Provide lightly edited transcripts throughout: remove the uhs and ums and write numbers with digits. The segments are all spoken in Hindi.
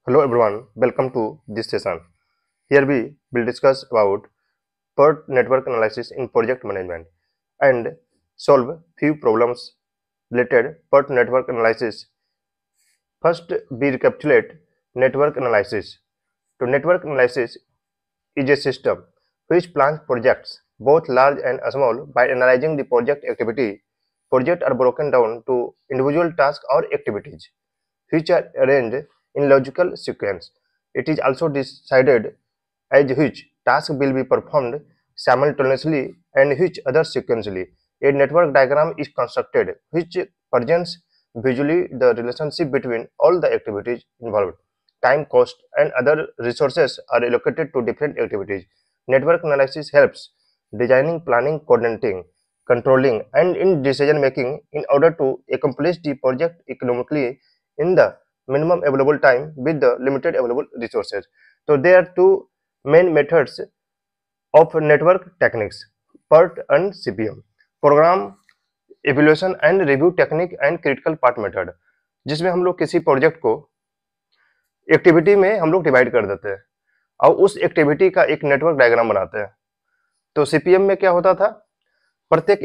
Hello everyone, welcome to this session. Here we will discuss about PERT network analysis in project management and solve few problems related PERT network analysis. First, we recapitulate network analysis. So network analysis is a system which plans projects both large and small by analyzing the project activity. Projects are broken down to individual tasks or activities which are arranged in logical sequence. It is also decided as which task will be performed simultaneously and which other sequentially. A network diagram is constructed which presents visually the relationship between all the activities involved. Time, cost, and other resources are allocated to different activities. Network analysis helps designing, planning, coordinating, controlling, and in decision making in order to accomplish the project economically in the minimum available time with the limited available resources. So there are two main methods of network techniques, PERT and CPM, program evaluation and review technique and critical part method, जिसमें हम लोग किसी प्रोजेक्ट को एक्टिविटी में हम लोग डिवाइड कर देते हैं और उस एक्टिविटी का एक नेटवर्क डायग्राम बनाते हैं। तो सीपीएम में क्या होता था, प्रत्येक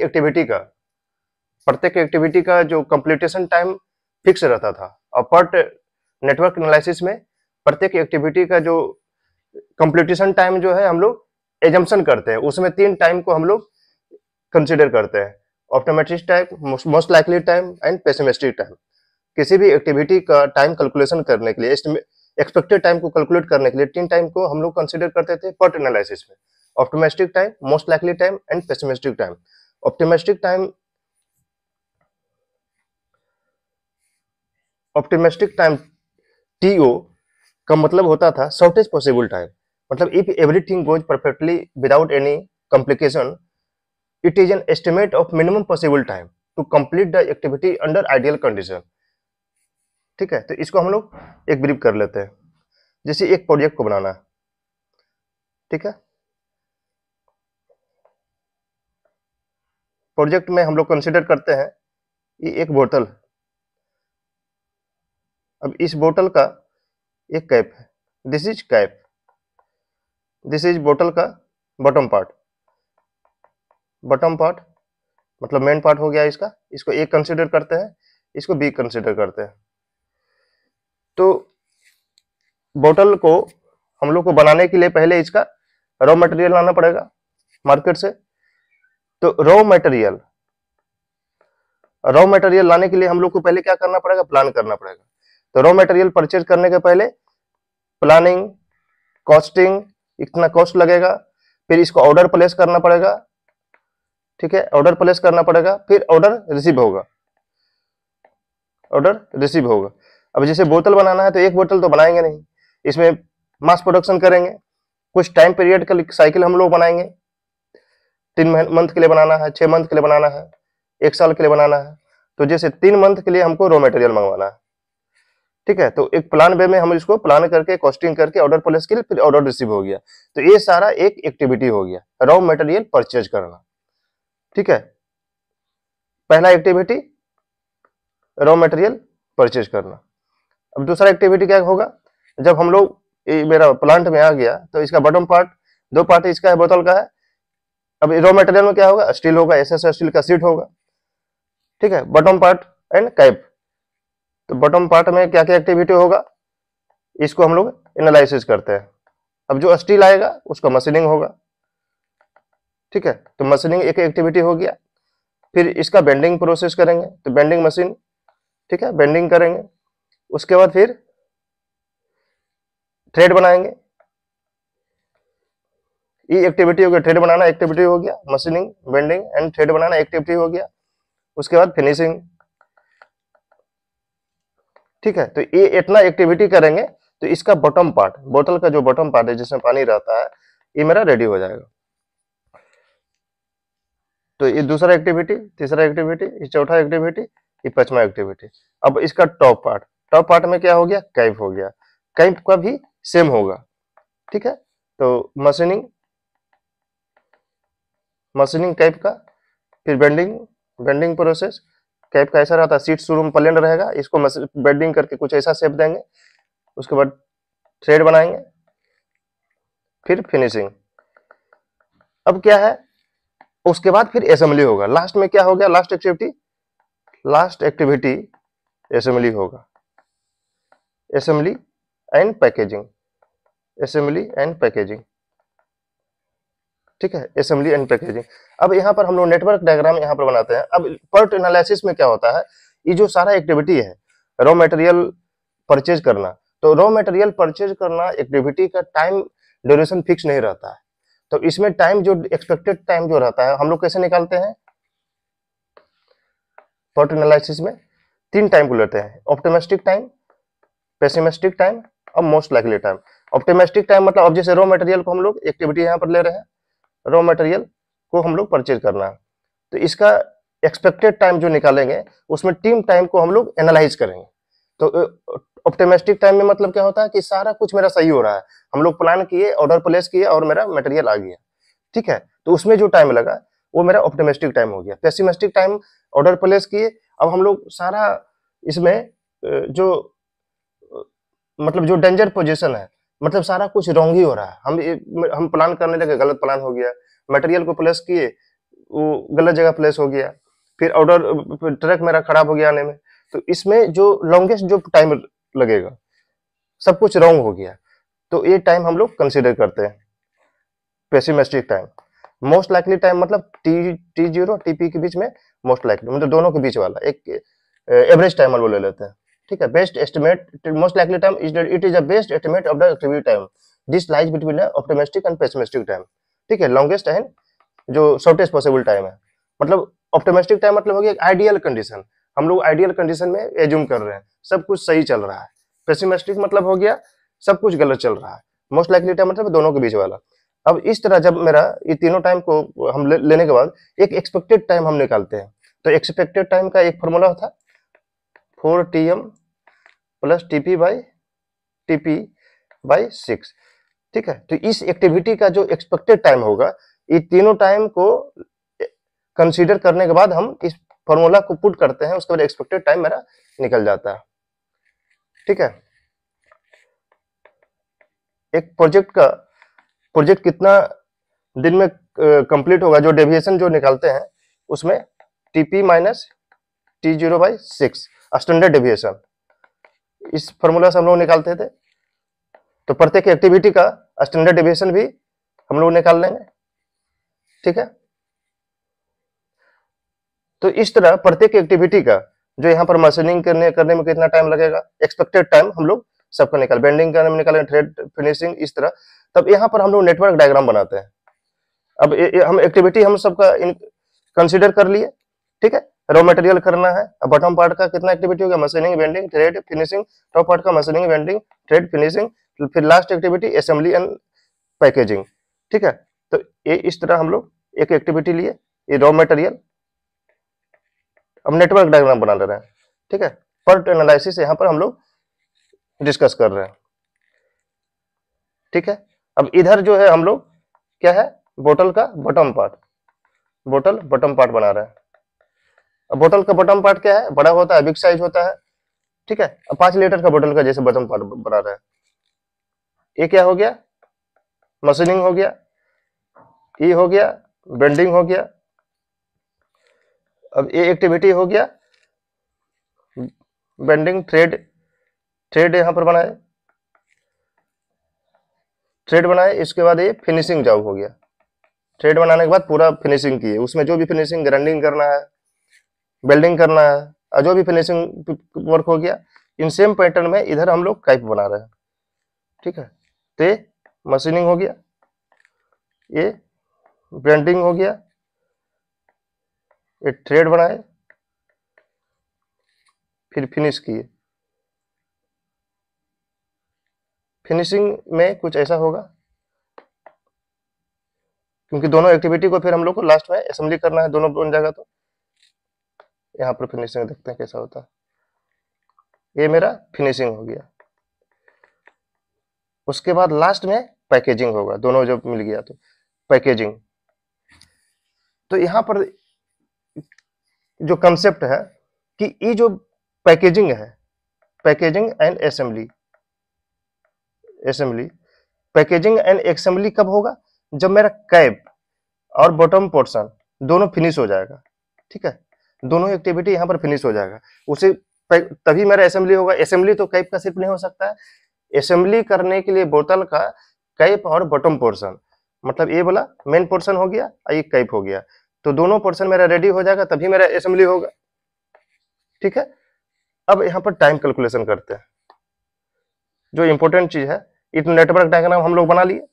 एक्टिविटी का जो कंप्लीटेशन टाइम फिक्स रहता था और PERT नेटवर्क एनालिसिस में प्रत्येक एक्टिविटी का जो कंप्लीटेशन टाइम जो है हम लोग एजम्पशन करते हैं, उसमें 3 टाइम को हम लोग कंसीडर करते हैं, optimistic time, most likely time and pessimistic time. किसी भी एक्टिविटी का टाइम कैलकुलेशन करने के लिए, एक्सपेक्टेड टाइम को कैलकुलेट करने के लिए 3 टाइम को हम लोग कंसीडर करते थे PERT एनालिसिस में, optimistic time, most likely time and pessimistic time. Optimistic time TO का मतलब होता था शॉर्टेस्ट पॉसिबल टाइम, मतलब if everything goes perfectly without any complication it is an estimate of minimum possible time to complete the activity under ideal condition. ठीक है, तो इसको हम लोग एक ब्रीफ कर लेते हैं। जैसे एक प्रोजेक्ट को बनाना है, ठीक है, प्रोजेक्ट में हम लोग कंसीडर करते हैं ये एक बोतल। अब इस बोतल का एक कैप है, this is cap, this is बोतल का बॉटम पार्ट मतलब मेन पार्ट हो गया इसका, इसको ए कंसीडर करते हैं, इसको बी कंसीडर करते हैं। तो बोतल को हम लोग को बनाने के लिए पहले इसका रॉ मटेरियल लाना पड़ेगा मार्केट से। तो रॉ मटेरियल लाने के लिए हम लोग को पहले क्या करना पड़ेगा, प्लान करना पड़ेगा। तो रॉ मटेरियल परचेज करने के पहले प्लानिंग, कॉस्टिंग, इतना कॉस्ट लगेगा, फिर इसको ऑर्डर प्लेस करना पड़ेगा, ठीक है, ऑर्डर प्लेस करना पड़ेगा, फिर ऑर्डर रिसीव होगा। अब जैसे बोतल बनाना है तो एक बोतल तो बनाएंगे नहीं, इसमें मास प्रोडक्शन करेंगे, कुछ टाइम पीरियड का साइकिल हम लोग बनाएंगे, 3 मंथ के लिए बनाना है, 6 मंथ के लिए बनाना है, 1 साल के लिए बनाना है। तो जैसे 3 मंथ के लिए हमको रॉ मटेरियल मंगवाना है, ठीक है, तो एक प्लान वे में हम इसको प्लान करके कॉस्टिंग करके ऑर्डर प्लेस किया, फिर ऑर्डर रिसीव हो गया। तो ये सारा एक एक्टिविटी हो गया, रॉ मटेरियल परचेज करना। ठीक है, पहला एक्टिविटी रॉ मटेरियल परचेज करना। अब दूसरा एक्टिविटी क्या होगा, जब हम लोग मेरा प्लांट में आ गया तो इसका बॉटम पार्ट, 2 पार्ट इसका है, बोतल का है। अब रॉ मटेरियल में क्या होगा, स्टील होगा, एसएस स्टील का सीट होगा, ठीक है, बॉटम पार्ट एंड कैप। तो बॉटम पार्ट में क्या क्या एक्टिविटी होगा, इसको हम लोग एनालिसिस करते हैं। अब जो स्टील आएगा उसका मशीनिंग होगा, ठीक है, तो मशीनिंग एक एक्टिविटी हो गया। फिर इसका बेंडिंग प्रोसेस करेंगे, तो बेंडिंग मशीन, ठीक है, बेंडिंग करेंगे। उसके बाद फिर थ्रेड बनाएंगे, ये एक्टिविटी हो गया, थ्रेड बनाना एक्टिविटी हो गया, machining, bending and thread banana activity हो गया। उसके बाद फिनिशिंग, ठीक है, तो ये इतना एक्टिविटी करेंगे तो इसका बॉटम पार्ट, बोतल का जो बॉटम पार्ट है जिसमें पानी रहता है, ये मेरा रेडी हो जाएगा। तो ये दूसरा एक्टिविटी, तीसरा एक्टिविटी, ये चौथा एक्टिविटी, ये 5वां एक्टिविटी। अब इसका टॉप पार्ट में क्या हो गया, कैप हो गया, कैप का भी सेम होगा, ठीक है। तो मशीनिंग कैप का, फिर बेंडिंग प्रोसेस, कैप का ऐसा रहता है, सीट शुरू में प्लेन रहेगा, इसको बेंडिंग करके कुछ ऐसा शेप देंगे, उसके बाद थ्रेड बनाएंगे, फिर फिनिशिंग। अब क्या है, उसके बाद फिर असेंबली होगा। लास्ट में क्या हो गया, लास्ट एक्टिविटी असेंबली होगा, assembly and packaging, assembly and packaging. ठीक है, असेंबली एंड पैकेजिंग। अब यहाँ पर हम लोग नेटवर्क डायग्राम यहाँ पर बनाते हैं। अब पर्ट एनालिसिस में क्या होता है, ये जो सारा एक्टिविटी है, रॉ मटेरियल परचेज करना, तो रॉ मटेरियल परचेज करना एक्टिविटी का टाइम ड्यूरेशन फिक्स नहीं रहता है। तो इसमें टाइम जो एक्सपेक्टेड टाइम जो रहता है, हम लोग कैसे निकालते हैं, पर्ट एनालिसिस में 3 टाइम को लेते हैं, ऑप्टिमिस्टिक टाइम, पेसिमिस्टिक टाइम और most likely time. Optimistic time मतलब अब जैसे रॉ मटेरियल को हम लोग एक्टिविटी यहाँ पर ले रहे हैं, रॉ मटेरियल को हम लोग परचेज करना है, तो इसका एक्सपेक्टेड टाइम जो निकालेंगे उसमें टीम टाइम को हम लोग एनालाइज करेंगे। तो ऑप्टिमिस्टिक टाइम में मतलब क्या होता है कि सारा कुछ मेरा सही हो रहा है, हम लोग प्लान किए, ऑर्डर प्लेस किए और मेरा मटेरियल आ गया। ठीक है, तो उसमें जो टाइम लगा वो मेरा ऑप्टिमिस्टिक टाइम हो गया। पेसिमिस्टिक टाइम, ऑर्डर प्लेस किए, अब हम लोग सारा इसमें जो मतलब जो डेंजर पोजीशन है, मतलब सारा कुछ रॉन्ग ही हो रहा है, हम प्लान करने लगे, गलत प्लान हो गया, मटेरियल को प्लेस किए वो गलत जगह प्लेस हो गया, फिर ऑर्डर ट्रक मेरा खराब हो गया आने में। तो इसमें जो लॉन्गेस्ट जो टाइम लगेगा, सब कुछ रॉन्ग हो गया, तो ये टाइम हम लोग कंसीडर करते हैं pessimistic time. Most likely time मतलब T0 TP के बीच में, मोस्ट लाइकली मतलब दोनों के बीच वाला एक एवरेज टाइम हम लोग ले लेते हैं। ठीक है, best estimate, most likely time it is the best estimate of the activity time, this lies between the optimistic and pessimistic time. ठीक है, लॉन्गेस्ट एंड जो शॉर्टेस्ट पॉसिबल टाइम है। मतलब ऑप्टिमिस्टिक टाइम मतलब हो गया आइडियल कंडीशन, हम लोग आइडियल कंडीशन में एज्यूम कर रहे हैं, सब कुछ सही चल रहा है। पेसिमिस्टिक मतलब हो गया सब कुछ गलत चल रहा है। मोस्ट लाइकली टाइम मतलब दोनों के बीच वाला। अब इस तरह जब मेरा ये तीनों टाइम को हम लेने के बाद एक एक्सपेक्टेड टाइम हम निकालते हैं। तो एक्सपेक्टेड टाइम का एक फॉर्मूला था 4Tm प्लस TP/6। ठीक है, तो इस एक्टिविटी का जो एक्सपेक्टेड टाइम होगा, ये तीनों टाइम को कंसीडर करने के बाद हम इस फॉर्मूला को पुट करते हैं, उसके बाद एक्सपेक्टेड टाइम मेरा निकल जाता है। ठीक है, एक प्रोजेक्ट कितना दिन में कंप्लीट होगा, जो डेविएशन जो निकालते हैं उसमें TP-T0/6 स्टैंडर्ड डेविएशन, इस फॉर्मूला से हम लोग निकालते थे। तो प्रत्येक एक्टिविटी का स्टैंडर्ड डेविएशन भी हम लोग निकाल लेंगे। ठीक है, तो इस तरह प्रत्येक एक्टिविटी का जो यहाँ पर मशीनिंग करने में कितना टाइम लगेगा, एक्सपेक्टेड टाइम हम लोग सबका निकाल, बेंडिंग करने में निकालेंगे, थ्रेड फिनिशिंग, इस तरह। तब यहाँ पर हम लोग नेटवर्क डायग्राम बनाते हैं। अब हम एक्टिविटी हम सबका कंसीडर कर लिए। ठीक है, रॉ मटेरियल करना है, अब बॉटम पार्ट का कितना एक्टिविटी होगा, machining, bending, thread finishing, top part का मशीनिंग, बेंडिंग, थ्रेड फिनिशिंग, फिर last activity assembly and packaging. ठीक है, तो ये इस तरह हम लोग एक एक्टिविटी लिए, ये रॉ मटेरियल, अब नेटवर्क डायग्राम बना ले रहे हैं। ठीक है, पर्ट एनालिसिस यहाँ पर हम लोग डिस्कस कर रहे हैं। ठीक है, अब इधर जो है हम लोग क्या है, बोतल का बॉटम पार्ट, बोतल बॉटम पार्ट बना रहे हैं। अब बोतल का बॉटम पार्ट क्या है, बड़ा होता है, बिग साइज होता है। ठीक है, अब 5 लीटर का बोतल का जैसे बॉटम पार्ट बना रहे हैं। ये क्या हो गया, मशीनिंग हो गया, ये हो गया बेंडिंग हो गया। अब ये एक्टिविटी हो गया बेंडिंग, थ्रेड यहाँ पर बनाए, थ्रेड बनाए, इसके बाद ये फिनिशिंग जॉब हो गया। थ्रेड बनाने के बाद पूरा फिनिशिंग की है, उसमें जो भी फिनिशिंग, ग्राइंडिंग करना है, वेल्डिंग करना है, और जो भी फिनिशिंग वर्क हो गया, इन सेम पैटर्न में इधर हम लोग काइप बना रहे हैं। ठीक है, तो ये मशीनिंग हो गया, ये ब्लेंडिंग हो गया, ये थ्रेड बनाए, फिर फिनिश किए। फिनिशिंग में कुछ ऐसा होगा, क्योंकि दोनों एक्टिविटी को फिर हम लोग को लास्ट में असेंबली करना है, दोनों बन जाएगा। तो यहाँ पर फिनिशिंग देखते हैं कैसा होता है। ये मेरा फिनिशिंग हो गया, उसके बाद लास्ट में पैकेजिंग होगा, दोनों जब मिल गया तो पैकेजिंग। तो यहाँ पर जो कंसेप्ट है कि ये जो पैकेजिंग है, packaging and assembly, assembly, packaging and assembly कब होगा? जब मेरा कैप और बॉटम पोर्शन दोनों फिनिश हो जाएगा, ठीक है, दोनों एक्टिविटी यहाँ पर फिनिश हो जाएगा, उसे तभी मेरा असेंबली होगा। असेंबली तो कैप का सिर्फ नहीं हो सकता है, असेंबली करने के लिए बोतल का कैप और बॉटम पोर्शन, मतलब ये वाला मेन पोर्शन हो गया और ये कैप हो गया, तो दोनों पोर्शन मेरा रेडी हो जाएगा तभी मेरा असेंबली होगा, ठीक है। अब यहाँ पर टाइम कैलकुलेशन करते हैं, जो इंपॉर्टेंट चीज है। ये तो नेटवर्क डायग्राम हम लोग बना लिए,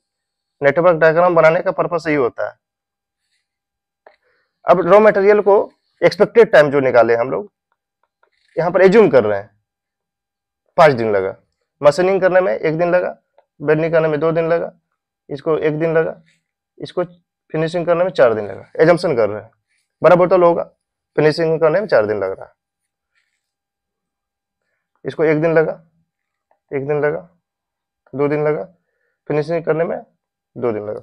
नेटवर्क डायग्राम बनाने का पर्पस यही होता है। अब रॉ मटेरियल को एक्सपेक्टेड टाइम जो निकाले हम लोग यहाँ पर एज्यूम कर रहे हैं 5 दिन लगा, मशीनिंग करने में 1 दिन लगा, बेंडिंग करने में 2 दिन लगा, इसको 1 दिन लगा, इसको फिनिशिंग करने में 4 दिन लगा, एजम्पशन कर रहे हैं। बड़ा बोतल होगा, फिनिशिंग करने में 4 दिन लग रहा है, इसको 1 दिन लगा, 1 दिन लगा, 2 दिन लगा, फिनिशिंग करने में 2 दिन लगा।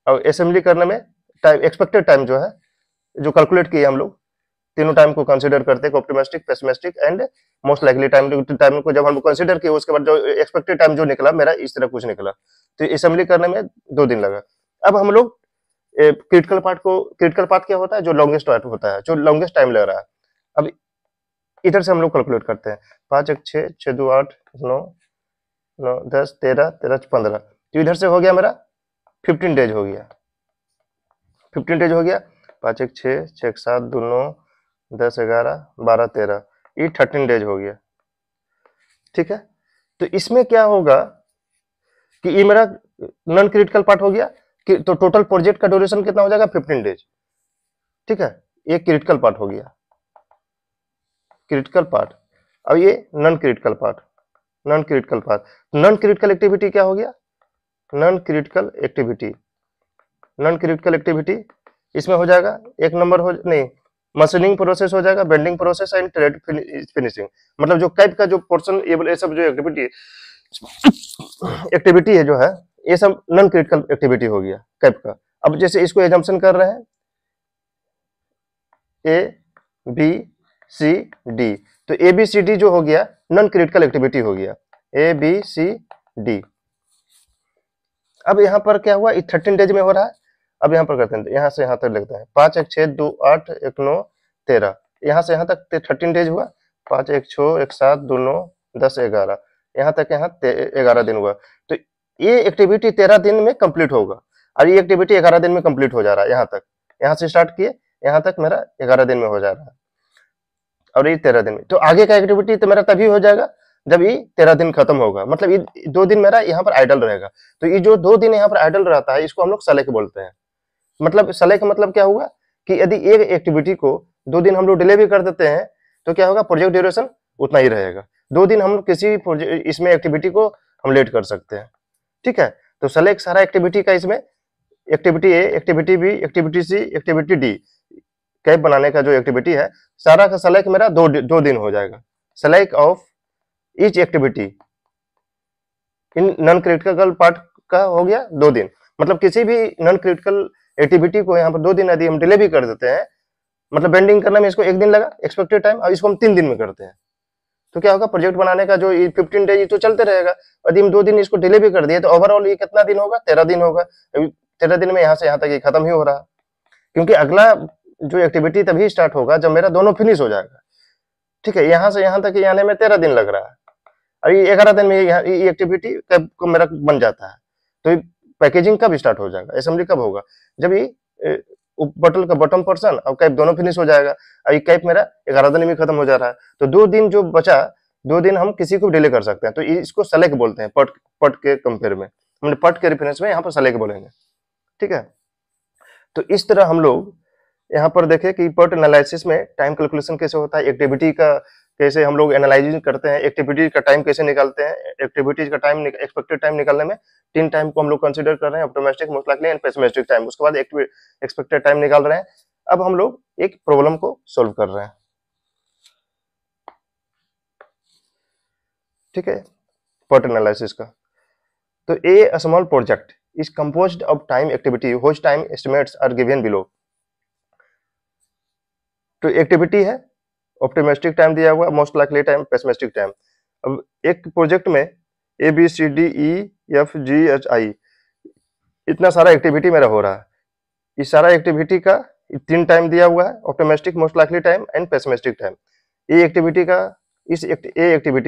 और असेंबली करने में टाइम, एक्सपेक्टेड टाइम जो है, जो कैलकुलेट किए हम लोग, तीनों टाइम को कंसीडर करते हैं, optimistic, pessimistic and most likely time को जब हम कंसीडर किए उसके बाद जो एक्सपेक्टेड टाइम जो निकला मेरा इस तरह कुछ निकला, तो असेंबली करने में 2 दिन लगा। अब हम लोग क्रिटिकल पार्ट क्या होता है? जो लॉन्गेस्ट पार्ट होता है, जो लॉन्गेस्ट टाइम लग रहा है। अब इधर से हम लोग कैलकुलेट करते हैं, 5 1 6 6 2 8 9 9 10 13 13 15, तो इधर से हो गया मेरा 15 डेज हो गया, 15 डेज हो गया। 5 1 6 6 1 7 2 9 10 11 12 13, ये 13 डेज हो गया, ठीक है। तो इसमें क्या होगा कि ये मेरा नॉन क्रिटिकल पार्ट हो गया कि तो टोटल प्रोजेक्ट का ड्यूरेशन कितना हो जाएगा? 15 डेज, ठीक है। ये क्रिटिकल पार्ट हो गया, क्रिटिकल पार्ट। अब ये non critical part, non critical part, non critical activity क्या हो गया? Non critical activity, non critical activity इसमें हो जाएगा 1 नंबर हो नहीं, मशीनिंग प्रोसेस हो जाएगा, bending process and thread finishing, मतलब जो कैप का जो पोर्शन, ये सब जो एक्टिविटी है जो है, ये सब नॉन क्रिटिकल एक्टिविटी हो गया कैप का। अब जैसे इसको एजम्पशन कर रहे हैं ए बी सी डी, तो ए बी सी डी जो हो गया नॉन क्रिटिकल एक्टिविटी हो गया, ए बी सी डी। अब यहाँ पर क्या हुआ? 13 डेज में हो रहा है। अब यहाँ पर करते हैं, यहाँ से यहाँ तक लिखते हैं 5 1 6 2 8 1 9 13, यहाँ से यहाँ तक 13 डेज हुआ। 5 1 6 1 7 2 9 10 11, यहाँ तक यहाँ 11 दिन हुआ। तो ये एक्टिविटी 13 दिन में कंप्लीट होगा और ये एक्टिविटी 11 दिन में कंप्लीट हो जा रहा है। यहाँ तक, यहाँ से स्टार्ट किए यहाँ तक मेरा 11 दिन में हो जा रहा है और ये 13 दिन में। तो आगे का एक्टिविटी तो मेरा तभी हो जाएगा जब ये 13 दिन खत्म होगा, मतलब ये 2 दिन मेरा यहाँ पर आइडल रहेगा। तो ये जो 2 दिन यहाँ पर आइडल रहता है इसको हम लोग सलेक बोलते हैं। मतलब सलेक का मतलब क्या हुआ कि यदि एक एक्टिविटी को 2 दिन हम लोग डिले भी कर देते हैं तो क्या होगा? प्रोजेक्ट ड्यूरेशन उतना ही रहेगा। 2 दिन हम किसी इसमें एक्टिविटी को हम लेट कर सकते हैं, ठीक है। तो सलेक सारा एक्टिविटी का, इसमें activity A, activity B, activity C, activity D, कैप बनाने का जो एक्टिविटी है सारा का सलेक मेरा 2 दिन हो जाएगा। Slack of each activity in non critical part का हो गया 2 दिन। मतलब किसी भी नॉन क्रिटिकल एक्टिविटी को यहाँ पर 2 दिन यदि हम डिले भी कर देते हैं, मतलब बेंडिंग करने में इसको 1 दिन लगा एक्सपेक्टेड टाइम, और इसको हम 3 दिन में करते हैं, तो क्या होगा? प्रोजेक्ट बनाने का जो 15 डेज तो चलते रहेगा। यदि हम 2 दिन इसको डिले भी कर दिए तो ओवरऑल ये कितना दिन होगा? 13 दिन होगा। 13 दिन में यहाँ से यहाँ तक ये खत्म ही हो रहा है, क्योंकि अगला जो एक्टिविटी तभी स्टार्ट होगा जब मेरा दोनों फिनिश हो जाएगा, ठीक है। यहाँ से यहाँ तक आने में 13 दिन लग रहा है और ये 11 दिन में ये एक्टिविटी कब को मेरा बन जाता है। तो पैकेजिंग कब स्टार्ट हो जाएगा? असेंबली कब होगा? जब ये बोतल का बॉटम पोर्शन और कैप दोनों फिनिश हो जाएगा और ये कैप मेरा 11 दिन में खत्म हो जा रहा है। तो 2 दिन जो बचा, 2 दिन हम किसी को डिले कर सकते हैं, तो इसको सलेक बोलते हैं। पट के कंपेयर में, हमने पट के रेफरेंस में यहाँ पर सलेक बोलेंगे, ठीक है। तो इस तरह हम लोग यहाँ पर देखें कि पट एनालिसिस में टाइम कैलकुलेशन कैसे होता है, एक्टिविटी का कैसे हम लोग एनालाइजिंग करते हैं, एक्टिविटी का टाइम कैसे निकालते हैं। एक्टिविटीज का टाइम, एक्सपेक्टेड टाइम निकालने में 3 टाइम को हम लोग कंसीडर कर रहे हैं, optimistic, most likely and pessimistic time. उसके बाद एक्सपेक्टेड टाइम निकाल रहे हैं। अब हम लोग एक प्रॉब्लम को सोल्व कर रहे हैं, ठीक है, पट एनालिसिस का। तो a small project is composed of time activity which time estimates are given below. तो एक्टिविटी है, ऑप्टिमिस्टिक टाइम दिया हुआ, most likely time, pessimistic time. अब एक प्रोजेक्ट में ABCDEFGHI, इतना सारा एक्टिविटी मेरा हो रहा है। इस सारा एक्टिविटी का 3 टाइम दिया हुआ है, optimistic most likely time and pessimistic time. A activity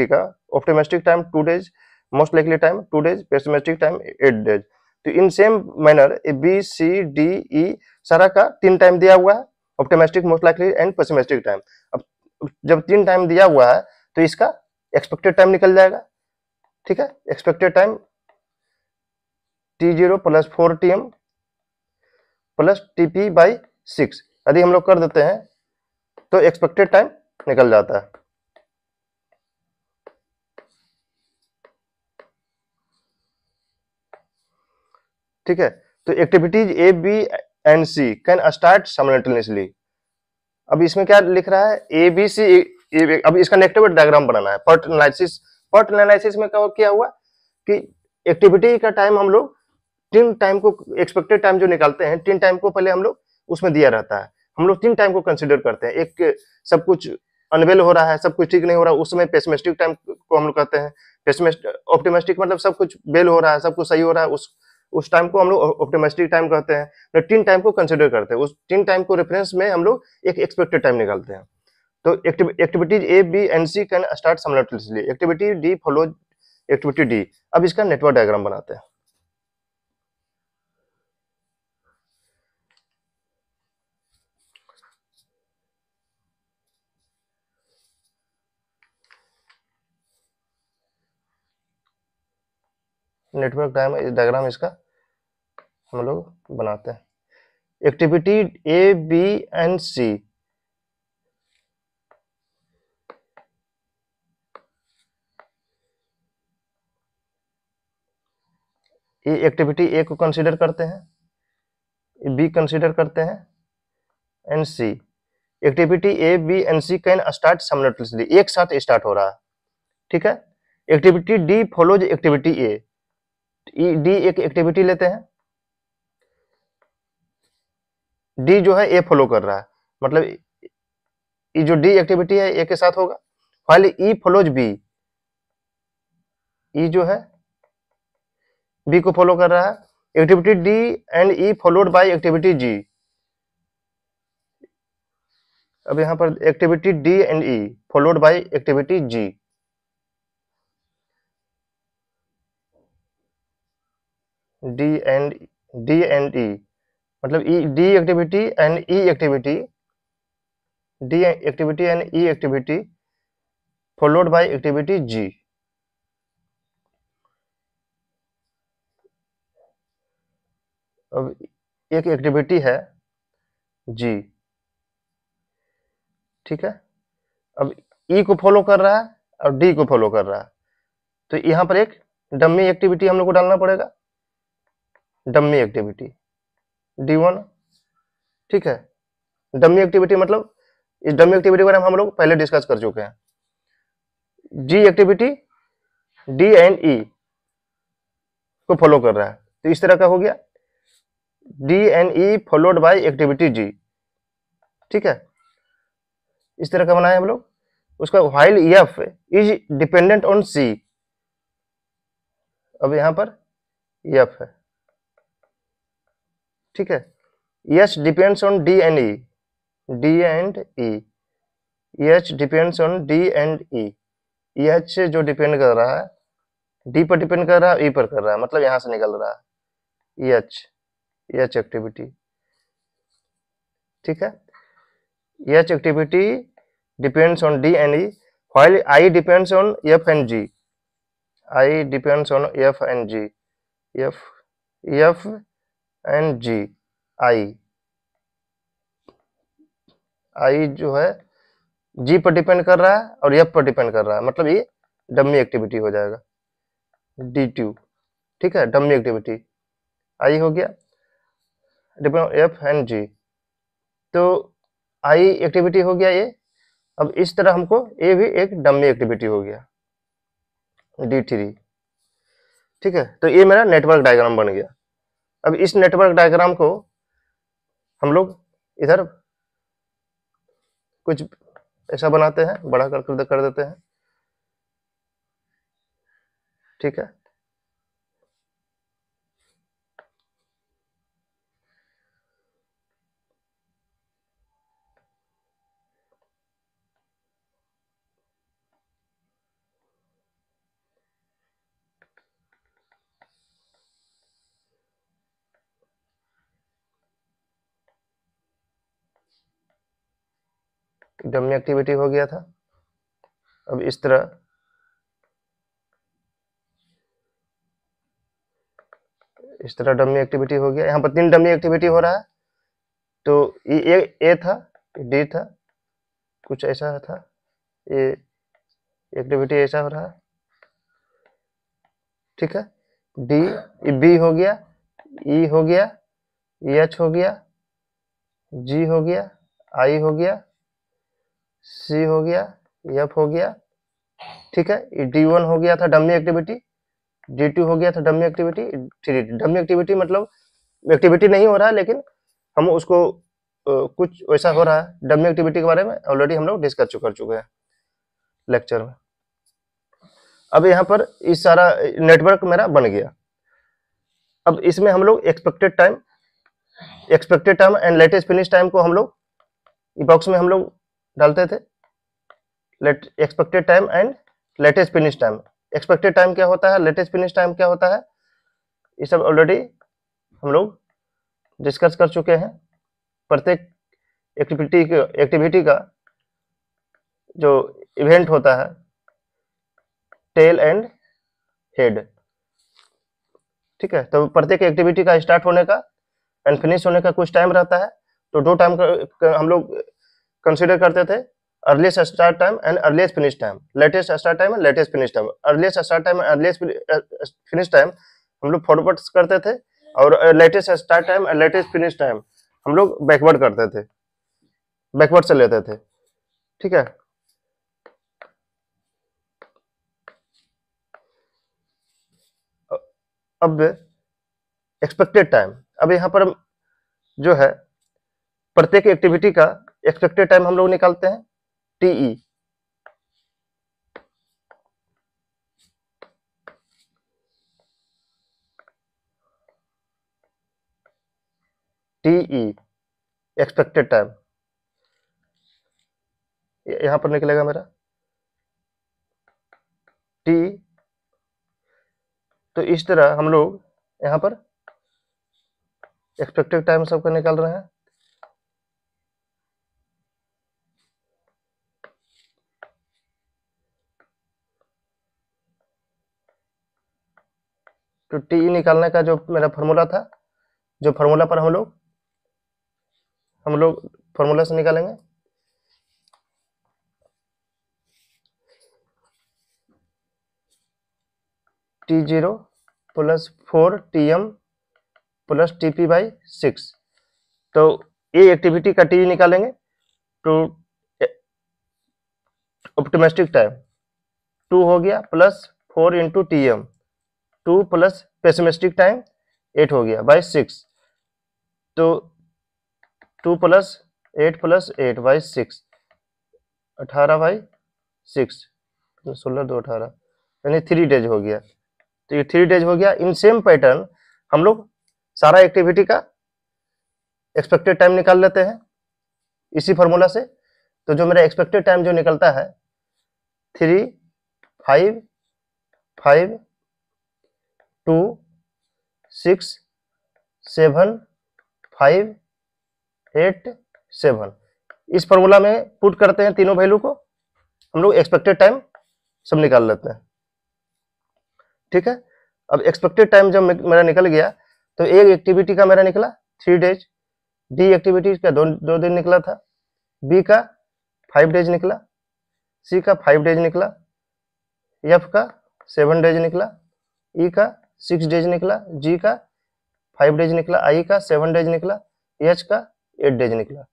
का optimistic time 2 days, most likely time 2 days, pessimistic time 8 days. तो इन सेम मैनर ABCDE सारा का 3 टाइम दिया हुआ है, optimistic most likely and pessimistic time. अब जब 3 टाइम दिया हुआ है तो इसका एक्सपेक्टेड टाइम निकल जाएगा। ठीक है, expected time T0 + 4Tm + TP/6 यदि हम लोग कर देते हैं तो एक्सपेक्टेड टाइम निकल जाता है। ठीक है, तो activities A, B and C can start simultaneously. अब इसमें क्या लिख रहा है, A, B, C। अब इसका नेगेटिव डायग्राम बनाना है। PERT एनालिसिस में क्या हुआ कि एक्टिविटी का टाइम हम लोग 3 टाइम को, एक्सपेक्टेड टाइम जो निकालते हैं 3 टाइम को पहले हम लोग उसमें दिया रहता है, हम लोग 3 टाइम को कंसीडर करते हैं। एक सब कुछ अनवेल हो रहा है, सब कुछ ठीक नहीं हो रहा है, उस समय पेसिमिस्टिक टाइम को हम लोग कहते हैं। ऑप्टिमिस्टिक मतलब सब कुछ वेल हो रहा है, सब कुछ सही हो रहा है, उस टाइम को हम लोग ऑप्टिमिस्टिक टाइम कहते हैं। तो 3 टाइम को कंसीडर करते हैं, उस 3 टाइम को रेफरेंस में हम लोग एक एक्सपेक्टेड टाइम निकालते हैं। तो activities A, B and C can start simultaneously. Activity D follows activity D। अब इसका नेटवर्क डायग्राम बनाते हैं। नेटवर्क डायग्राम इसका हम लोग बनाते हैं। Activity A, B and C, ये एक्टिविटी A को कंसीडर करते हैं, B कंसीडर करते हैं and C। Activity A, B and C can start simultaneously, एक साथ स्टार्ट हो रहा है। ठीक है, activity D follows activity A। D एक एक्टिविटी लेते हैं, D जो है A फॉलो कर रहा है, मतलब ये जो D एक्टिविटी है A के साथ होगा। File E follows B, E जो है B को फॉलो कर रहा है। Activity D and E followed by activity G। अब यहाँ पर activity D and E followed by activity G। D and E मतलब D activity and E activity, D activity and E activity followed by activity G। अब एक एक्टिविटी है G, ठीक है। अब E को फॉलो कर रहा है और D को फॉलो कर रहा है, तो यहाँ पर एक डमी एक्टिविटी हम लोग को डालना पड़ेगा, डमी एक्टिविटी D1। ठीक है, डमी एक्टिविटी मतलब इस डमी एक्टिविटी के बारे में हम लोग पहले डिस्कस कर चुके हैं। G activity D and E को फॉलो कर रहा है, तो इस तरह का हो गया D and E followed by activity G। ठीक है, इस तरह का बनाए हम लोग। उसका while F is dependent on C। अब यहां पर F है, ठीक है। H depends on D and E, D and E, H depends on D and E। H से जो डिपेंड कर रहा है D पर डिपेंड कर रहा है, E पर कर रहा है, मतलब यहां से निकल रहा है H एक्टिविटी। ठीक है, H activity depends on D and E, while I depends on F and G। I depends on F and G, F and G। I जो है G पर डिपेंड कर रहा है और F पर डिपेंड कर रहा है, मतलब ये डमी एक्टिविटी हो जाएगा D2। ठीक है, डमी एक्टिविटी I हो गया, डिपेंड F एंड G, तो I एक्टिविटी हो गया ये। अब इस तरह हमको A भी एक डमी एक्टिविटी हो गया D3। ठीक है, तो ये मेरा नेटवर्क डायग्राम बन गया। अब इस नेटवर्क डायग्राम को हम लोग इधर कुछ ऐसा बनाते हैं, बड़ा कर देते हैं। ठीक है। डमी एक्टिविटी हो गया था। अब इस तरह डमी एक्टिविटी हो गया। यहाँ पर 3 डमी एक्टिविटी हो रहा है। तो ये ए था, डी था, कुछ ऐसा था, ये एक्टिविटी ऐसा हो रहा है, ठीक है। डी, बी हो गया, ई हो गया, एच हो गया, जी हो गया, आई हो गया, सी हो गया, एफ हो गया, ठीक है। D1 हो गया था डमी एक्टिविटी, D2 हो गया था डमी एक्टिविटी, डमी एक्टिविटी मतलब एक्टिविटी नहीं हो रहा है, लेकिन हम उसको कुछ वैसा हो रहा है। डमी एक्टिविटी के बारे में ऑलरेडी हम लोग डिस्कस कर चुके हैं लेक्चर में। अब यहाँ पर इस सारा नेटवर्क मेरा बन गया। अब इसमें हम लोग expected time and latest finish time को हम लोग बॉक्स में हम लोग डालते थे। Expected time and latest finish time. Expected time क्या होता है, लेटेस्ट फिनिश टाइम क्या होता है, ये सब ऑलरेडी हम लोग डिस्कस कर चुके हैं। प्रत्येक एक्टिविटी का जो इवेंट होता है, टेल एंड हेड, ठीक है। तो प्रत्येक एक्टिविटी का स्टार्ट होने का एंड फिनिश होने का कुछ टाइम रहता है। तो 2 टाइम का हम लोग कंसीडर करते थे, earliest start time and earliest finish time, latest start time and latest finish time. Earliest start time and earliest finish time हम लोग फॉरवर्ड करते थे, और latest start time and latest finish time हम लोग बैकवर्ड करते थे, बैकवर्ड से लेते थे, ठीक है। अब एक्सपेक्टेड टाइम, अब यहाँ पर जो है प्रत्येक एक्टिविटी का एक्सपेक्टेड टाइम हम लोग निकालते हैं, TE। TE एक्सपेक्टेड टाइम यहां पर निकलेगा मेरा T। तो इस तरह हम लोग यहां पर एक्सपेक्टेड टाइम सबका निकाल रहे हैं। तो TE निकालने का जो मेरा फॉर्मूला था, जो फॉर्मूला पर हम लोग फॉर्मूला से निकालेंगे। T0 plus 4 TM plus TP by 6। तो ये एक्टिविटी का TE निकालेंगे। तो ऑप्टिमिस्टिक टाइम 2 हो गया plus 4 into TM, 2 plus pessimistic time 8 हो गया बाई 6। तो 2 प्लस 8 प्लस 8 बाई 6, 18 बाई 6, 16 2 18, यानी 3 डेज हो गया। तो ये 3 डेज हो गया। इन सेम पैटर्न हम लोग सारा एक्टिविटी का एक्सपेक्टेड टाइम निकाल लेते हैं इसी फॉर्मूला से। तो जो मेरा एक्सपेक्टेड टाइम जो निकलता है 3 5 5 2 6 7 5 8 7, इस फॉर्मूला में पुट करते हैं तीनों वैल्यू को, हम लोग एक्सपेक्टेड टाइम सब निकाल लेते हैं, ठीक है। अब एक्सपेक्टेड टाइम जब मेरा निकल गया, तो एक एक्टिविटी का मेरा निकला 3 डेज, डी एक्टिविटी का 2 दिन निकला था, बी का 5 डेज निकला, सी का 5 डेज निकला, एफ का 7 डेज निकला, ई का 6 डेज निकला, जी का 5 डेज निकला, आई का 7 डेज निकला, एच का 8 डेज निकला,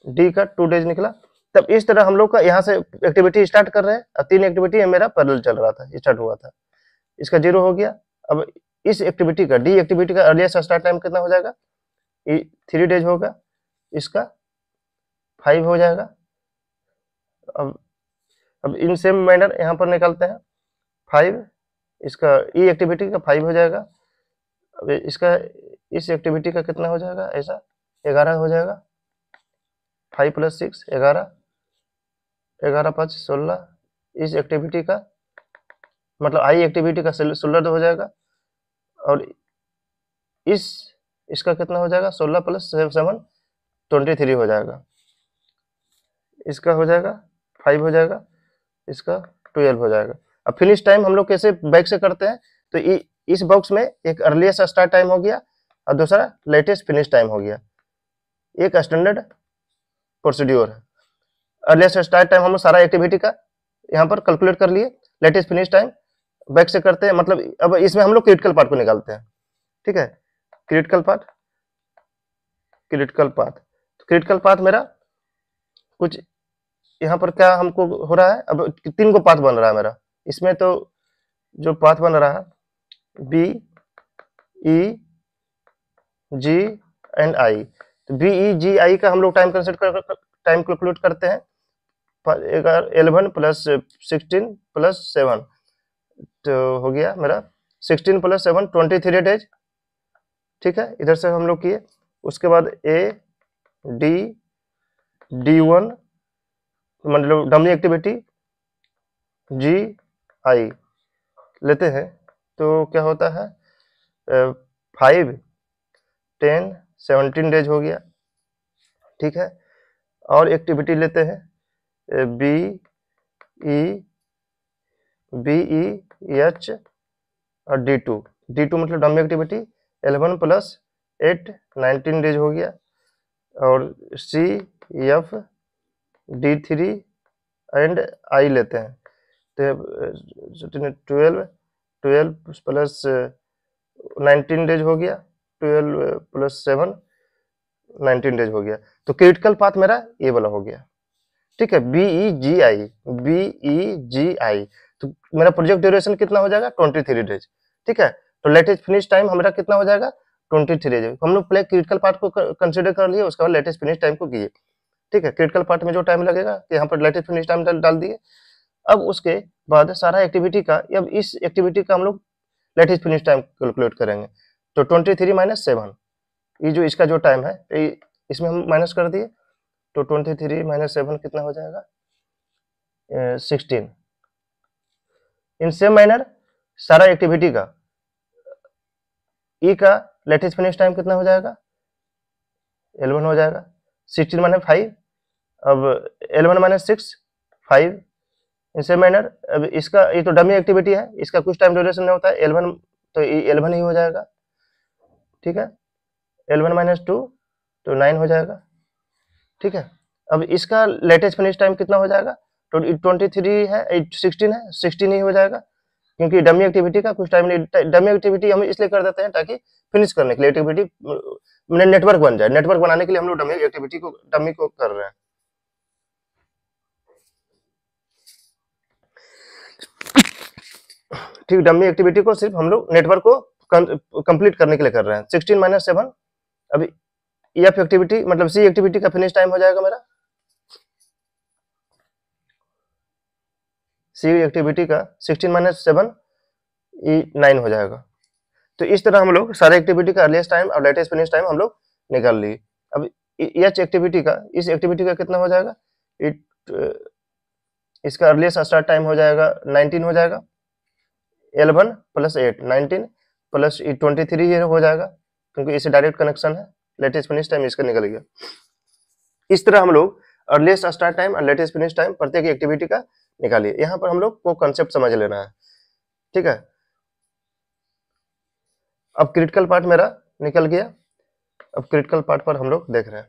डी का 2 डेज निकला। तब इस तरह हम लोग का यहाँ से एक्टिविटी स्टार्ट कर रहे हैं, और 3 एक्टिविटी मेरा पैरेलल चल रहा था, स्टार्ट हुआ था, इसका 0 हो गया। अब इस एक्टिविटी का, डी एक्टिविटी का अर्लीस्ट स्टार्ट टाइम कितना हो जाएगा, 3 डेज होगा, इसका 5 हो जाएगा। अब इन सेम मैनर यहाँ पर निकालते हैं 5 इसका ई एक्टिविटी का 5 हो जाएगा। अब इसका इस एक्टिविटी का कितना हो जाएगा, ऐसा 11 हो जाएगा। 5 + 6 11, 11 × 5 16। इस एक्टिविटी का मतलब आई एक्टिविटी का 16 हो जाएगा। और इसका कितना हो जाएगा, 16 + 7 23 हो जाएगा। इसका हो जाएगा 5 हो जाएगा, इसका 12 हो जाएगा। अब फिनिश टाइम हम लोग कैसे बैक से करते हैं, तो इस बॉक्स में एक अर्लीस्ट स्टार्ट टाइम हो गया और दूसरा लेटेस्ट फिनिश टाइम हो गया। एक स्टैंडर्ड प्रोसीड्योर है। अर्लीस्ट स्टार्ट टाइम हम सारा एक्टिविटी का यहाँ पर कैलकुलेट कर लिए, लेटेस्ट फिनिश टाइम बैक से करते हैं। मतलब अब इसमें हम लोग क्रिटिकल पार्ट को निकालते हैं, ठीक है। क्रिटिकल पार्ट तो क्रिटिकल पार्ट मेरा कुछ यहाँ पर क्या हमको हो रहा है, अब 3 को पाथ बन रहा है मेरा इसमें। तो जो पाथ बन रहा है B E ji and I, तो बी ई जी आई का हम लोग टाइम कैलकुलेट करते हैं। 11 + 16 + 7 तो हो गया मेरा 16 + 7 23 डेज, ठीक है। इधर से हम लोग किए। उसके बाद ए डी D1 मतलब डमी एक्टिविटी जी आई लेते हैं, तो क्या होता है 5 10 17 डेज हो गया, ठीक है। और एक्टिविटी लेते हैं बी ई एच और D2 मतलब डमी एक्टिविटी 11 + 8 19 डेज हो गया। और C F D3 and I लेते हैं, तो 12 + 19 डेज हो गया, 12 + 7 19 डेज हो गया। तो क्रिटिकल पाथ मेरा ये वाला हो गया, ठीक है। बी ई जी आई तो मेरा प्रोजेक्ट ड्यूरेशन कितना हो जाएगा 23 डेज, ठीक है। तो लेटेस्ट फिनिश टाइम हमारा कितना हो जाएगा 23 डेज। हम लोग पहले क्रिटिकल पार्ट को कंसीडर कर लिए, उसके बाद लेटेस्ट फिनिश टाइम को किए, ठीक है। क्रिटिकल पार्ट में जो टाइम लगेगा कि यहाँ पर लेटेस्ट फिनिश टाइम डाल दिए। अब उसके बाद सारा एक्टिविटी का, अब इस एक्टिविटी का हम लोग लेटेस्ट फिनिश टाइम कैलकुलेट करेंगे। तो 23 - 7 ये जो इसका जो टाइम है इसमें हम माइनस कर दिए, तो 23 - 7 कितना हो जाएगा 16। इन सेम मैनर सारा एक्टिविटी का ई का लेटेस्ट फिनिश टाइम कितना हो जाएगा 11 हो जाएगा। 16 - 5, अब 11 - 6 5। इन सेम मैनर अब इसका ये तो डमी एक्टिविटी है, इसका कुछ टाइम ड्यूरेशन नहीं होता है 11, तो ये 11 ही हो जाएगा, ठीक है। 11 - 2 तो 9 हो जाएगा, ठीक है। अब इसका लेटेस्ट फिनिश टाइम कितना हो जाएगा, तो 23 है 16 ही हो जाएगा, क्योंकि डमी एक्टिविटी का कुछ टाइम नहीं। डमी एक्टिविटी हम इसलिए कर देते हैं ताकि फिनिश करने के लिए एक्टिविटी नेटवर्क बन जाए। नेटवर्क बनाने के लिए हम लोग डमी एक्टिविटी को डमी को कर रहे हैं, ठीक। डमी एक्टिविटी को सिर्फ हम लोग नेटवर्क को कंप्लीट करने के लिए कर रहे हैं। 16 - 7 अभी एफ एक्टिविटी मतलब सी एक्टिविटी का फिनिश टाइम हो जाएगा मेरा, सी एक्टिविटी का 16 - 7 9 हो जाएगा। तो इस तरह हम लोग सारे एक्टिविटी का अर्लीस्ट टाइम और लेटेस्ट फिनिश टाइम हम लोग निकाल लिए। अब एच एक्टिविटी का, इस एक्टिविटी का कितना हो जाएगा, इसका अर्लीस्ट स्टार्ट टाइम हो जाएगा 19 हो जाएगा। 11 + 8 19 प्लस 23 ये हो जाएगा, क्योंकि इससे डायरेक्ट कनेक्शन है। लेटेस्ट फिनिश टाइम इसका निकल गया। इस तरह हम लोग अर्लीस्ट स्टार्ट टाइम और लेटेस्ट फिनिश टाइम प्रत्येक एक्टिविटी का निकालिए। यहाँ पर हम लोग को कंसेप्ट समझ लेना है, ठीक है। अब क्रिटिकल पार्ट मेरा निकल गया। अब क्रिटिकल पार्ट पर हम लोग देख रहे हैं।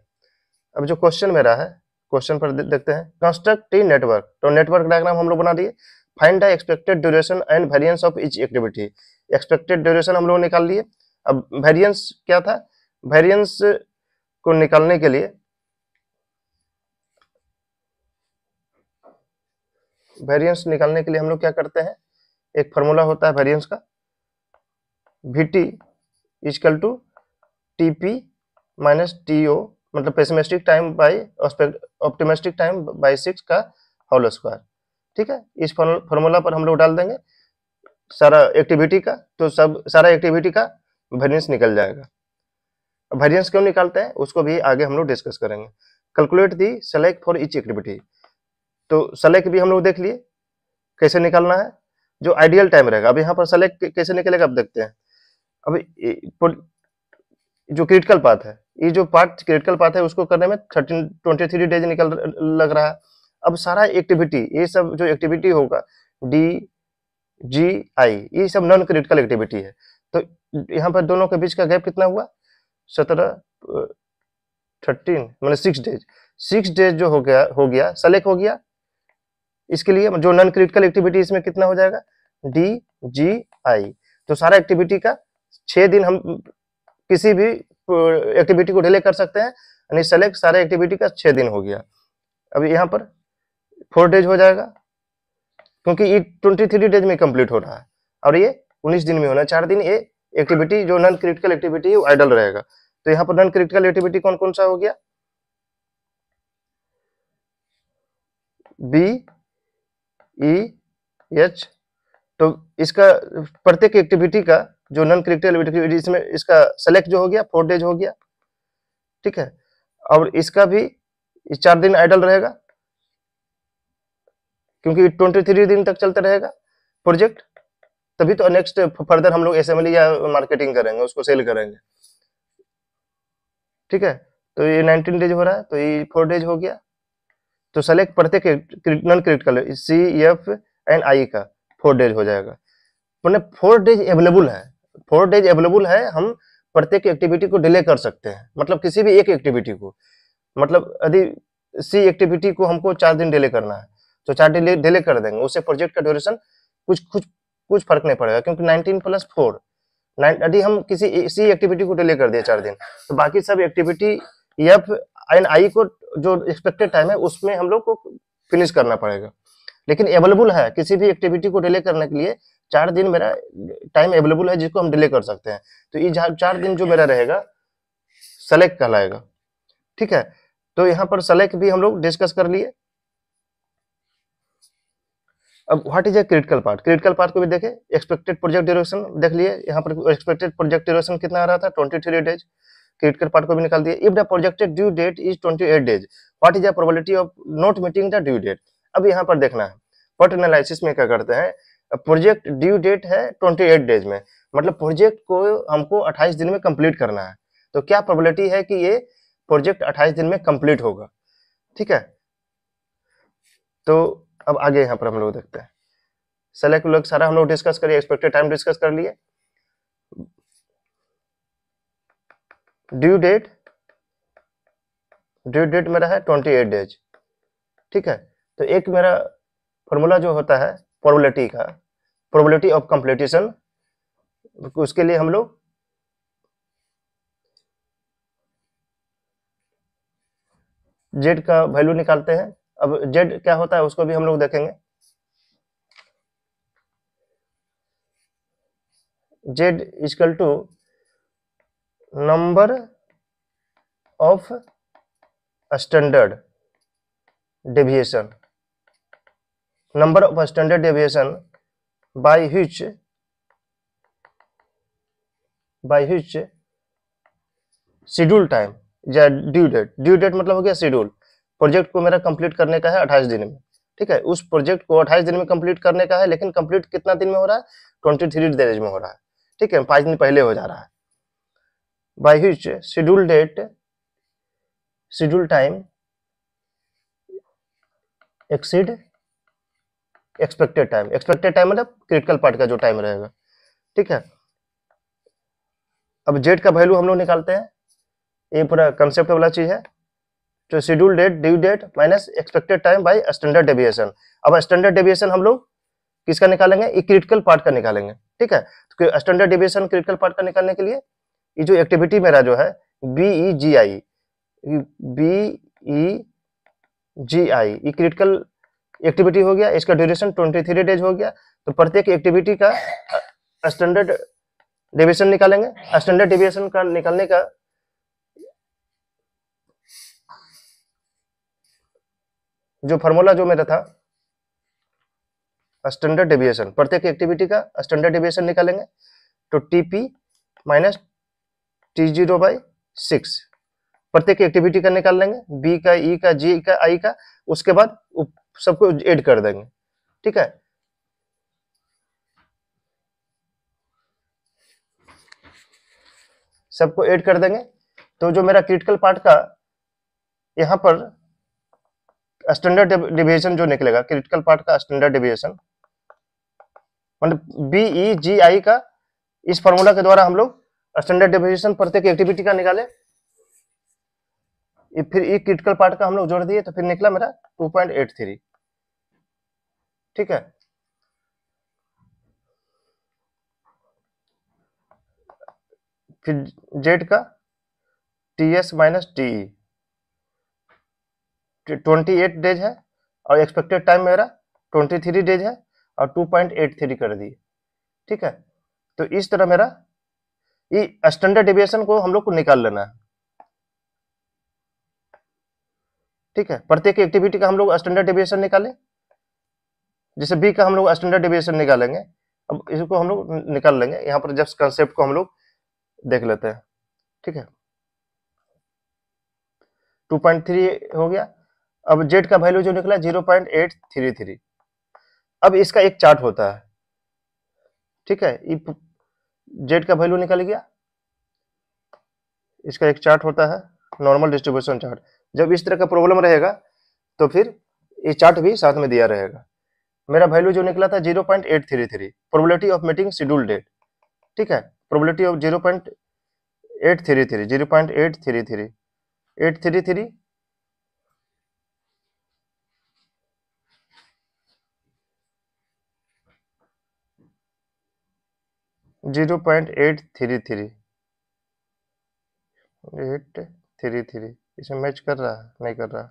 अब जो क्वेश्चन मेरा है, क्वेश्चन पर देखते हैं। कंस्ट्रक्ट ए नेटवर्क, तो नेटवर्क डायग्राम हम लोग बना दिए। Find the expected duration and variance of each activity. Expected duration हम लोग निकाल लिए। अब वेरिएंस क्या था, वेरिएंस को निकालने के लिए हम लोग क्या करते हैं, एक फॉर्मूला होता है वेरिएंस का, VT = TP - TO मतलब pessimistic time by optimistic time by 6 का होल स्क्वायर, ठीक है। इस फॉर्मूला पर हम लोग डाल देंगे सारा एक्टिविटी का, तो सब सारा एक्टिविटी का वेरिएंस निकल जाएगा। वेरिएंस क्यों निकालते हैं उसको भी आगे हम लोग डिस्कस करेंगे। Calculate the select for each activity, तो सेलेक्ट भी हम लोग देख लिए कैसे निकालना है, जो आइडियल टाइम रहेगा। अब यहाँ पर सेलेक्ट कैसे निकलेगा अब देखते हैं। अब जो क्रिटिकल पाथ है, ये जो पार्ट क्रिटिकल पाथ है उसको करने में 23 डेज निकल लग रहा है। अब सारा एक्टिविटी, ये सब जो एक्टिविटी होगा डी जी आई, ये सब नॉन क्रिटिकल एक्टिविटी है। तो यहाँ पर दोनों के बीच का गैप कितना हुआ, 13 मतलब 6 डेज। 6 डेज जो हो गया सेलेक्ट हो गया। इसके लिए जो नॉन क्रिटिकल एक्टिविटी इसमें कितना हो जाएगा, डी जी आई। तो सारा एक्टिविटी का 6 दिन हम किसी भी एक्टिविटी को डिले कर सकते हैं, यानी सेलेक्ट सारे एक्टिविटी का 6 दिन हो गया। अब यहाँ पर 4 डेज हो जाएगा, क्योंकि ये 23 डेज में कंप्लीट हो रहा है और ये 19 दिन में होना है। 4 दिन ये एक्टिविटी जो नॉन क्रिटिकल एक्टिविटी है वो आइडल रहेगा। तो यहाँ पर नॉन क्रिटिकल एक्टिविटी कौन कौन सा हो गया, बी ई एच। तो इसका प्रत्येक एक्टिविटी का जो नॉन क्रिटिकल एक्टिविटी, इसमें इसका सेलेक्ट जो हो गया 4 डेज हो गया, ठीक है। और इसका भी 4 दिन आइडल रहेगा, क्योंकि 23 दिन तक चलता रहेगा प्रोजेक्ट। तभी तो नेक्स्ट फर्दर हम लोग असेंबली या मार्केटिंग करेंगे, उसको सेल करेंगे, ठीक है। तो ये 19 डेज हो रहा है, तो ये 4 डेज हो गया। तो सेलेक्ट प्रत्येक non critical C F and I का 4 डेज हो जाएगा। मतलब 4 डेज अवेलेबल है, 4 डेज अवेलेबल है। हम प्रत्येक एक्टिविटी को डिले कर सकते हैं, मतलब किसी भी एक एक्टिविटी को, मतलब यदि सी एक्टिविटी को हमको 4 दिन डिले करना है तो 4 दिन डिले कर देंगे, उससे प्रोजेक्ट का ड्यूरेशन कुछ फर्क नहीं पड़ेगा, क्योंकि 19 + 4 यदि हम किसी सी एक्टिविटी को डिले कर दिए 4 दिन, तो बाकी सब एक्टिविटी एफ एंड आई को जो एक्सपेक्टेड टाइम है उसमें हम लोग को फिनिश करना पड़ेगा। लेकिन अवेलेबल है किसी भी एक्टिविटी को डिले करने के लिए 4 दिन मेरा टाइम अवेलेबल है, जिसको हम डिले कर सकते हैं। तो ये 4 दिन जो मेरा रहेगा सेलेक्ट कहलाएगा, ठीक है। तो यहाँ पर सेलेक्ट भी हम लोग डिस्कस कर लिए। अब what is a critical part, critical part को भी देखे। एक्सपेक्टेड प्रोजेक्ट ड्यूरेशन देख लिए, यहाँ पर एक्सपेक्टेड प्रोजेक्ट ड्यूरेशन कितना आ रहा था, 23 डेज। क्रिटिकल पार्ट को भी निकाल दिए। If the projected due date is 28 days, what is the probability of not meeting the due date. अब यहाँ पर देखना है, PERT एनालिसिस में क्या करते हैं, प्रोजेक्ट ड्यू डेट है 28 डेज में, मतलब प्रोजेक्ट को हमको 28 दिन में कंप्लीट करना है। तो क्या प्रोबेबिलिटी है कि ये प्रोजेक्ट 28 दिन में कंप्लीट होगा, ठीक है। तो अब आगे यहाँ पर हम लोग देखते हैं। सेलेक्ट लोग सारा हम लोग डिस्कस करिए, एक्सपेक्टेड टाइम डिस्कस कर लिए। ड्यू डेट मेरा है 28 डेज, ठीक है। तो एक मेरा फॉर्मूला जो होता है प्रोबेबिलिटी का, प्रोबेबिलिटी ऑफ कंप्लीटेशन, उसके लिए हम लोग जेड का वैल्यू निकालते हैं। अब जेड क्या होता है उसको भी हम लोग देखेंगे। Z equal to number of standard deviation, number of standard deviation by which schedule time या ड्यू डेट। ड्यू डेट मतलब हो गया शेड्यूल, प्रोजेक्ट को मेरा कंप्लीट करने का है 28 दिन में, ठीक है। उस प्रोजेक्ट को 28 दिन में कंप्लीट करने का है, लेकिन कंप्लीट कितना दिन में हो रहा है, 23 डेज में हो रहा है, ठीक है। 5 दिन पहले हो जा रहा है। Bye which schedule time exceed expected time. Expected time मतलब क्रिटिकल पार्ट का जो टाइम रहेगा, ठीक है। अब जेड का वैल्यू हम लोग निकालते हैं, ये पूरा कंसेप्ट वाला चीज है। तो schedule date due date minus expected time by standard deviation. अब स्टैंडर्ड डेविएशन हम लोग किसका निकालेंगे, ये क्रिटिकल पार्ट का निकालेंगे, ठीक है। तो स्टैंडर्ड डेविएशन क्रिटिकल पार्ट का निकालने के लिए ये जो एक्टिविटी मेरा जो है BEGI ये क्रिटिकल एक्टिविटी हो गया, इसका ड्यूरेशन 23 डेज हो गया। तो प्रत्येक एक्टिविटी का स्टैंडर्ड डेविएशन निकालेंगे। स्टैंडर्ड डेविएशन का निकालने का जो फार्मूला जो मेरा था, स्टैंडर्ड डेविएशन, प्रत्येक एक्टिविटी का स्टैंडर्ड डेविएशन निकालेंगे, तो टीपी माइनस T0/6 प्रत्येक एक्टिविटी का निकाल लेंगे, बी का, ई का, जी का, आई का, उसके बाद सबको ऐड कर देंगे। ठीक है, सबको ऐड कर देंगे, तो जो मेरा क्रिटिकल पार्ट का यहाँ पर स्टैंडर्ड डेविएशन जो निकलेगा, क्रिटिकल पार्ट का स्टैंडर्ड डेविएशन मतलब बी, ई, जी, आई का, इस फॉर्मूला के द्वारा हम लोग स्टैंडर्ड डेविएशन प्रत्येक एक्टिविटी का निकाले, फिर ई क्रिटिकल पार्ट का हम लोग जोड़ दिए, तो फिर निकला मेरा 2.83। ठीक है, फिर जेड का टीएस माइनस टीई 28 डेज है, और एक्सपेक्टेड टाइम मेरा 23 डेज है, और 2.83 कर दिए। ठीक है, तो इस तरह मेरा ये स्टैंडर्ड डेविएशन को हम लोग को निकाल लेना है। ठीक है, प्रत्येक एक्टिविटी का हम लोग स्टैंडर्ड डेविएशन निकालें, जैसे बी का हम लोग स्टैंडर्ड डेविएशन निकालेंगे, अब इसको हम लोग निकाल लेंगे, यहाँ पर जस्ट कंसेप्ट को हम लोग देख लेते हैं। ठीक है, 2.3 हो गया। अब जेड का वैल्यू जो निकला 0.833। अब इसका एक चार्ट होता है। ठीक है, जेड का वैल्यू निकल गया, इसका एक चार्ट होता है, नॉर्मल डिस्ट्रीब्यूशन चार्ट। जब इस तरह का प्रॉब्लम रहेगा तो फिर ये चार्ट भी साथ में दिया रहेगा। मेरा वैल्यू जो निकला था 0.833, probability of meeting schedule date. ठीक है, प्रोबेबिलिटी ऑफ 0.833 0.833 0.833 833 इसमें मैच कर रहा है, नहीं कर रहा।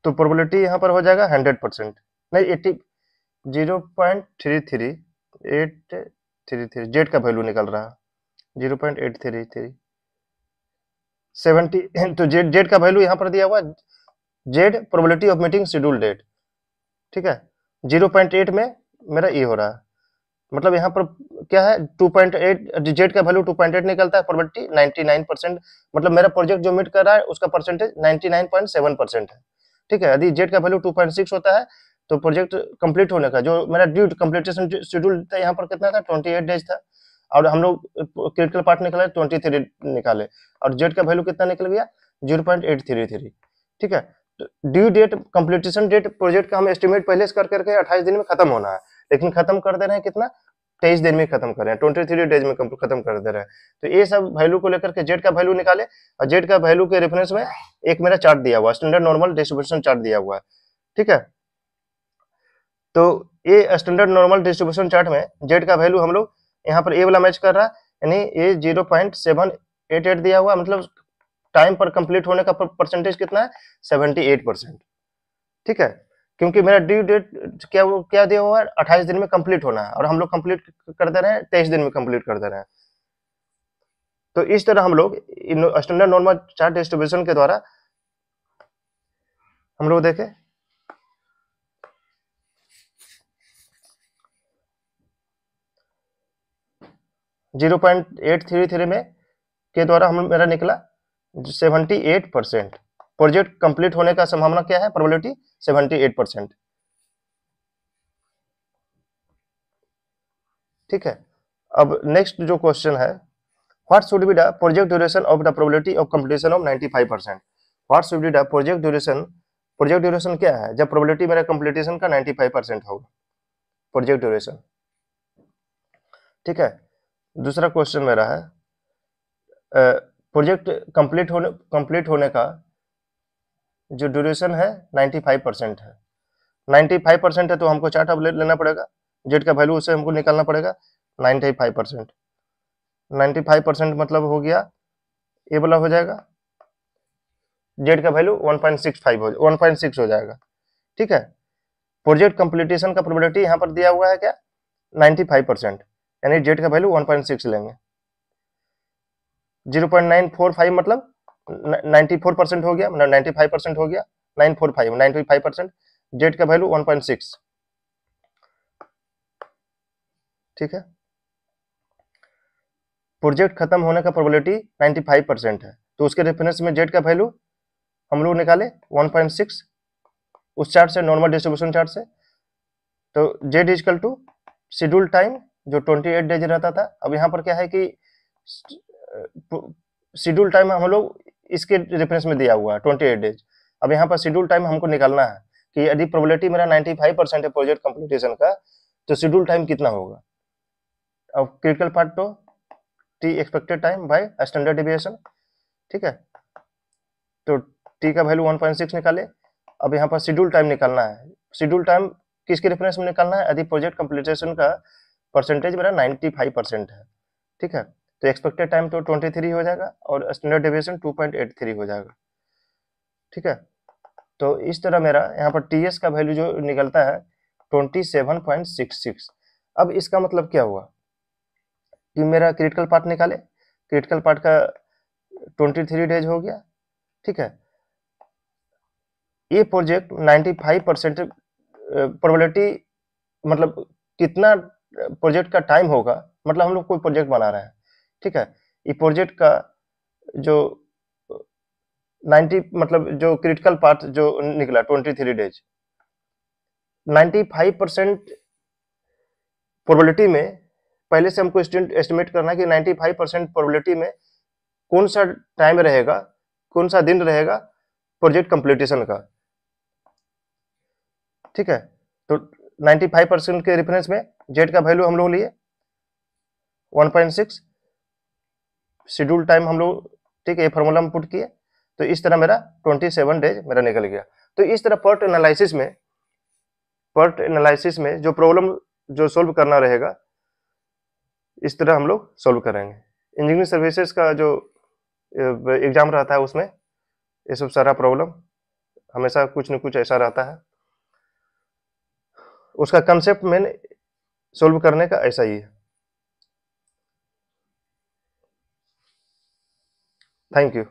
तो प्रोबेबिलिटी यहाँ पर हो जाएगा 100%, नहीं 80 0.33833 जेड का वैल्यू निकल रहा है 0.833 70। तो जेड का वैल्यू यहाँ पर दिया हुआ, Z probability of meeting schedule date. ठीक है, 0.8 में मेरा ये हो रहा है, मतलब यहाँ पर क्या है 2.8, जेड का वैल्यू 2.8 निकलता है, प्रोबेबिलिटी 99%, मतलब मेरा प्रोजेक्ट जो मीट कर रहा है उसका परसेंटेज 99.7% है। ठीक है, यदि जेड का वैल्यू 2.6 होता है तो प्रोजेक्ट कंप्लीट होने का जो मेरा ड्यू कंप्लीटेशन शेड्यूल था यहाँ पर कितना था 28 डेज था, और हम लोग क्रिटिकल पार्ट निकाले 23 निकाले, और जेड का वैल्यू कितना निकल गया 0.833। ठीक है, due date completion date project का हम एस्टिमेट पहले से कर करके 28 दिन में खत्म होना है, लेकिन खत्म कर दे रहे हैं कितना 23 दिन में खत्म कर रहे हैं, 23 डेज में खत्म कर दे रहे हैं। तो ये सब वैल्यू को लेकर के जेड का वैल्यू निकाले, और जेड का वैल्यू के रेफरेंस में एक मेरा चार्ट दिया हुआ, स्टैंडर्ड नॉर्मल डिस्ट्रीब्यूशन चार्ट दिया हुआ है। ठीक है, तो ये स्टैंडर्ड नॉर्मल डिस्ट्रीब्यूशन चार्ट में जेड का वैल्यू हम लोग यहाँ पर ए वाला मैच कर रहा है, यानी ये 0.788 दिया हुआ, मतलब टाइम पर कंप्लीट होने का परसेंटेज कितना है 78%। ठीक है, क्योंकि मेरा ड्यू डेट क्या दिया हुआ है 28 दिन में कंप्लीट होना है, और हम लोग कंप्लीट कर दे रहे हैं 23 दिन में कंप्लीट कर दे रहे हैं। तो इस तरह हम लोग स्टैंडर्ड नॉर्मल चार्ट डिस्ट्रीब्यूशन के द्वारा हम लोग देखें 0.833 में के द्वारा हम मेरा निकला 78%, प्रोजेक्ट कंप्लीट होने का संभावना क्या है, प्रोबेबिलिटी 78%। ठीक है, अब नेक्स्ट जो क्वेश्चन है, what should be the project duration of the probability of completion of 95%। What should be the project duration क्या है जब प्रोबेबिलिटी मेरा कंप्लीटेशन का 95% होगा, प्रोजेक्ट ड्यूरेशन। ठीक है, दूसरा क्वेश्चन मेरा है प्रोजेक्ट कंप्लीट होने का जो ड्यूरेशन है 95% है, 95% है, तो हमको चार्ट अब लेना पड़ेगा, जेड का वैल्यू उसे हमको निकालना पड़ेगा 95%। 95% मतलब हो गया ये वाला हो जाएगा, जेड का वैल्यू 1.6 हो जाएगा। ठीक है, प्रोजेक्ट कंप्लीटेशन का प्रोबेबिलिटी यहाँ पर दिया हुआ है क्या 95%, यानी जेड का वैल्यू 1.6 लेंगे, 0.945 मतलब 94% हो गया, मतलब 95% हो गया, 945 95%, जेड का वैल्यू 1.6, ठीक है। प्रोजेक्ट खत्म होने का प्रोबेबिलिटी 95% है, तो उसके रेफरेंस में जेड का वैल्यू हम लोग निकाले 1.6 उस चार्ट से, नॉर्मल डिस्ट्रीब्यूशन चार्ट से। तो Z equal to schedule time जो 28 डेज रहता था, अब यहाँ पर क्या है कि शेड्यूल टाइम हम लोग इसके रेफरेंस में दिया हुआ है 28 डेज। अब यहाँ पर शेड्यूल टाइम हमको निकालना है कि यदि प्रोबेबिलिटी मेरा 95% है प्रोजेक्ट कंप्लीटेशन का, तो शेड्यूल टाइम कितना होगा। अब क्रिटिकल पार्ट तो T expected time by standard deviation, ठीक है। तो टी का वैल्यू 1.6 निकाले। अब यहाँ पर शेड्यूल टाइम निकालना है। शेड्यूल टाइम किसके रेफरेंस में निकालना है, यदि प्रोजेक्ट कंप्लीटेशन का परसेंटेज मेरा 95% है, ठीक है। तो एक्सपेक्टेड टाइम तो 23 हो जाएगा और स्टैंडर्ड डिविएशन 2.83 हो जाएगा, ठीक है। तो इस तरह मेरा यहाँ पर टीएस का वैल्यू जो निकलता है 27.66। अब इसका मतलब क्या हुआ कि मेरा क्रिटिकल पार्ट निकाले, क्रिटिकल पार्ट का 23 डेज हो गया, ठीक है। ये प्रोजेक्ट 95% प्रोबेबिलिटी, मतलब कितना प्रोजेक्ट का टाइम होगा, मतलब हम लोग कोई प्रोजेक्ट बना रहे हैं, ठीक है। ये प्रोजेक्ट का जो 90 मतलब जो क्रिटिकल पार्ट जो निकला 23 डेज, 95% प्रोबेबिलिटी में पहले से हमको एस्टिमेट करना है कि 95% प्रोबेबिलिटी में कौन सा टाइम रहेगा, कौन सा दिन रहेगा प्रोजेक्ट कंप्लीटेशन का, ठीक है। तो 95% के रेफरेंस में जेड का वैल्यू हम लोग लिए 1.6, शेड्यूल टाइम हम लोग, ठीक है, ये फॉर्मूला में पुट किए। तो इस तरह मेरा 27 डेज मेरा निकल गया। तो इस तरह पर्ट एनालिसिस में जो प्रॉब्लम जो सोल्व करना रहेगा, इस तरह हम लोग सोल्व करेंगे। इंजीनियरिंग सर्विसेज का जो एग्जाम रहता है उसमें ये सब सारा प्रॉब्लम हमेशा कुछ न कुछ ऐसा रहता है, उसका कंसेप्ट मैंने सोल्व करने का ऐसा ही है। Thank you.